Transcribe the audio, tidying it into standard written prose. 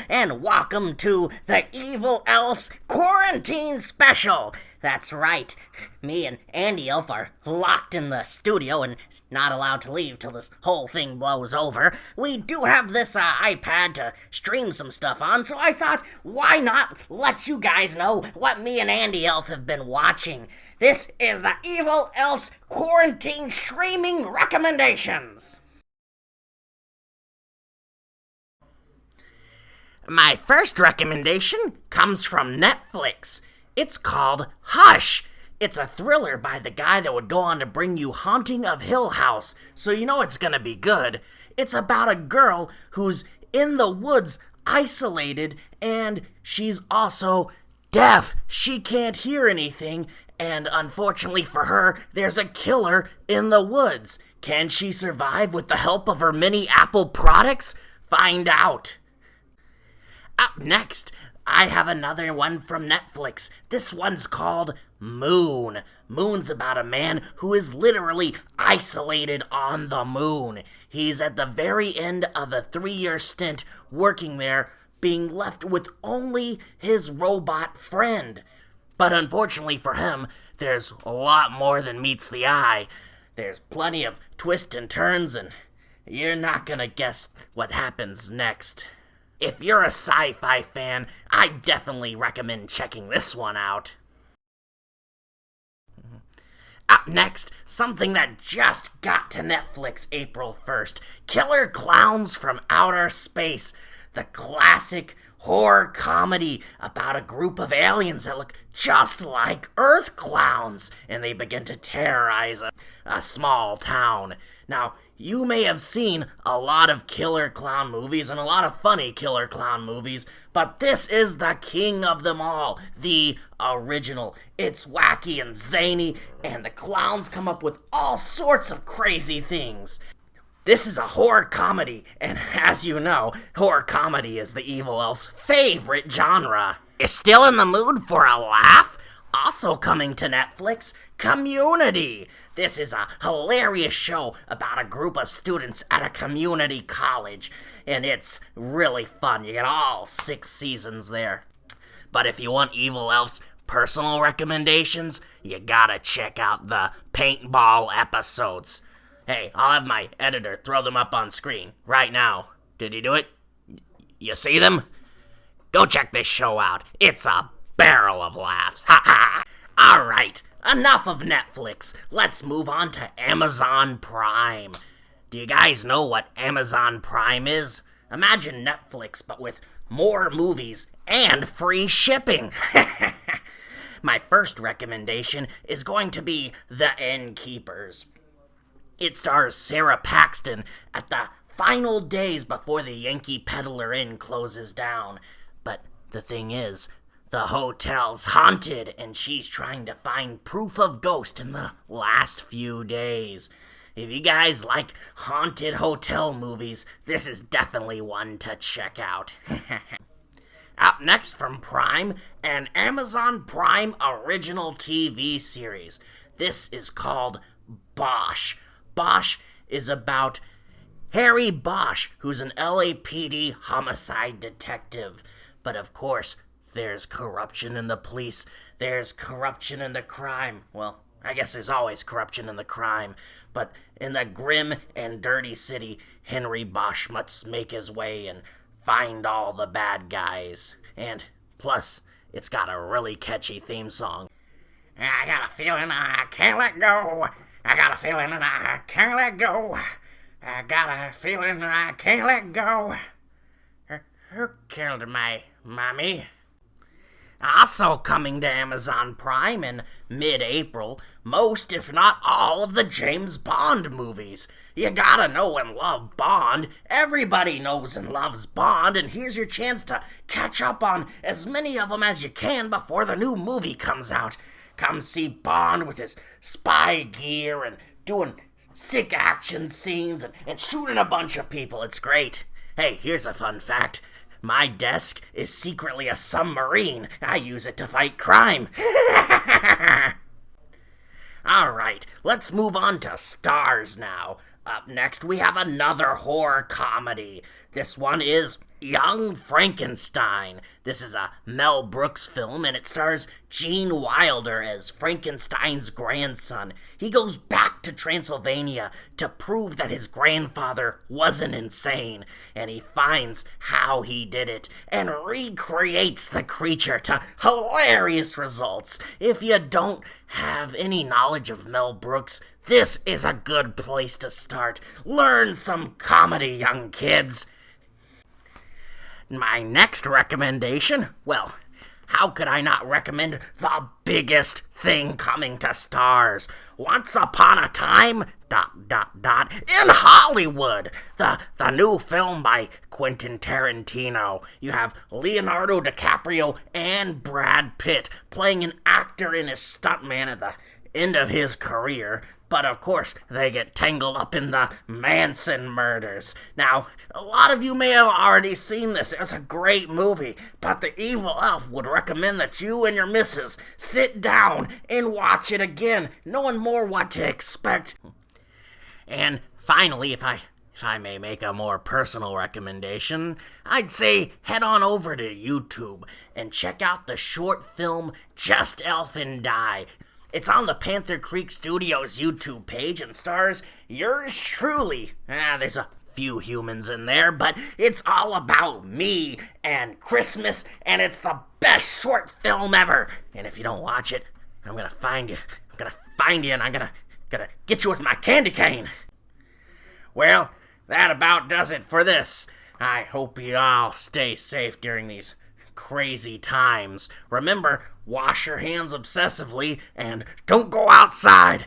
and welcome to the Evil Elf's Quarantine Special. That's right, me and Andy Elf are locked in the studio and not allowed to leave till this whole thing blows over. We do have this iPad to stream some stuff on, so I thought, why not let you guys know what me and Andy Elf have been watching. This is the Evil Elf's Quarantine Streaming Recommendations. My first recommendation comes from Netflix. It's called Hush. It's a thriller by the guy that would go on to bring you Haunting of Hill House, so you know it's gonna be good. It's about a girl who's in the woods, isolated, and she's also deaf. She can't hear anything, and unfortunately for her, there's a killer in the woods. Can she survive with the help of her mini Apple products? Find out. Up next, I have another one from Netflix. This one's called Moon. Moon's about a man who is literally isolated on the moon. He's at the very end of a 3-year stint working there, being left with only his robot friend. But unfortunately for him, there's a lot more than meets the eye. There's plenty of twists and turns, and you're not gonna guess what happens next. If you're a sci-fi fan, I definitely recommend checking this one out. Up next, something that just got to Netflix April 1st, Killer Klowns from Outer Space, the classic horror comedy about a group of aliens that look just like Earth clowns, and they begin to terrorize a small town. Now, you may have seen a lot of killer clown movies and a lot of funny killer clown movies, but this is the king of them all, the original. It's wacky and zany, and the clowns come up with all sorts of crazy things. This is a horror comedy, and as you know, horror comedy is the Evil Elf's favorite genre. You're still in the mood for a laugh? Also coming to Netflix, Community. This is a hilarious show about a group of students at a community college, and it's really fun. You get all 6 seasons there. But if you want Evil Elf's personal recommendations, you gotta check out the paintball episodes. Hey, I'll have my editor throw them up on screen right now. Did he do it? You see them? Go check this show out. It's a barrel of laughs. Ha ha! Alright, enough of Netflix. Let's move on to Amazon Prime. Do you guys know what Amazon Prime is? Imagine Netflix, but with more movies and free shipping. My first recommendation is going to be The Innkeepers. It stars Sarah Paxton at the final days before the Yankee Peddler Inn closes down. But the thing is, the hotel's haunted, and she's trying to find proof of ghost in the last few days. If you guys like haunted hotel movies, this is definitely one to check out. Up next from Prime, an Amazon Prime original TV series. This is called Bosh. Bosh is about Harry Bosh, who's an LAPD homicide detective. But of course, there's corruption in the police. There's corruption in the crime. Well, I guess there's always corruption in the crime. But in the grim and dirty city, Henry Bosh must make his way and find all the bad guys. And plus, it's got a really catchy theme song. I got a feeling I can't let go. I got a feeling that I can't let go. I got a feeling that I can't let go. Who killed my mommy? Also coming to Amazon Prime in mid-April, most if not all of the James Bond movies. You gotta know and love Bond. Everybody knows and loves Bond, and here's your chance to catch up on as many of them as you can before the new movie comes out. Come see Bond with his spy gear and doing sick action scenes and shooting a bunch of people. It's great. Hey, here's a fun fact. My desk is secretly a submarine. I use it to fight crime. Alright, let's move on to Starz now. Up next, we have another horror comedy. This one is Young Frankenstein. This is a Mel Brooks film, and it stars Gene Wilder as Frankenstein's grandson. He goes back to Transylvania to prove that his grandfather wasn't insane, and he finds how he did it and recreates the creature to hilarious results. If you don't have any knowledge of Mel Brooks, this is a good place to start. Learn some comedy, young kids. My next recommendation, well, how could I not recommend the biggest thing coming to Starz? Once Upon a Time, in Hollywood. The new film by Quentin Tarantino. You have Leonardo DiCaprio and Brad Pitt playing an actor and his stuntman at the end of his career. But of course, they get tangled up in the Manson murders. Now, a lot of you may have already seen this. It's a great movie, but the evil elf would recommend that you and your missus sit down and watch it again, knowing more what to expect. And finally, if I may make a more personal recommendation, I'd say head on over to YouTube and check out the short film Just Elf and Die. It's on the Panther Creek Studios YouTube page and stars yours truly. There's a few humans in there, but it's all about me and Christmas, and it's the best short film ever. And if you don't watch it, I'm gonna find you. And I'm gonna get you with my candy cane. Well, that about does it for this. I hope you all stay safe during these crazy times. Remember, wash your hands obsessively and don't go outside.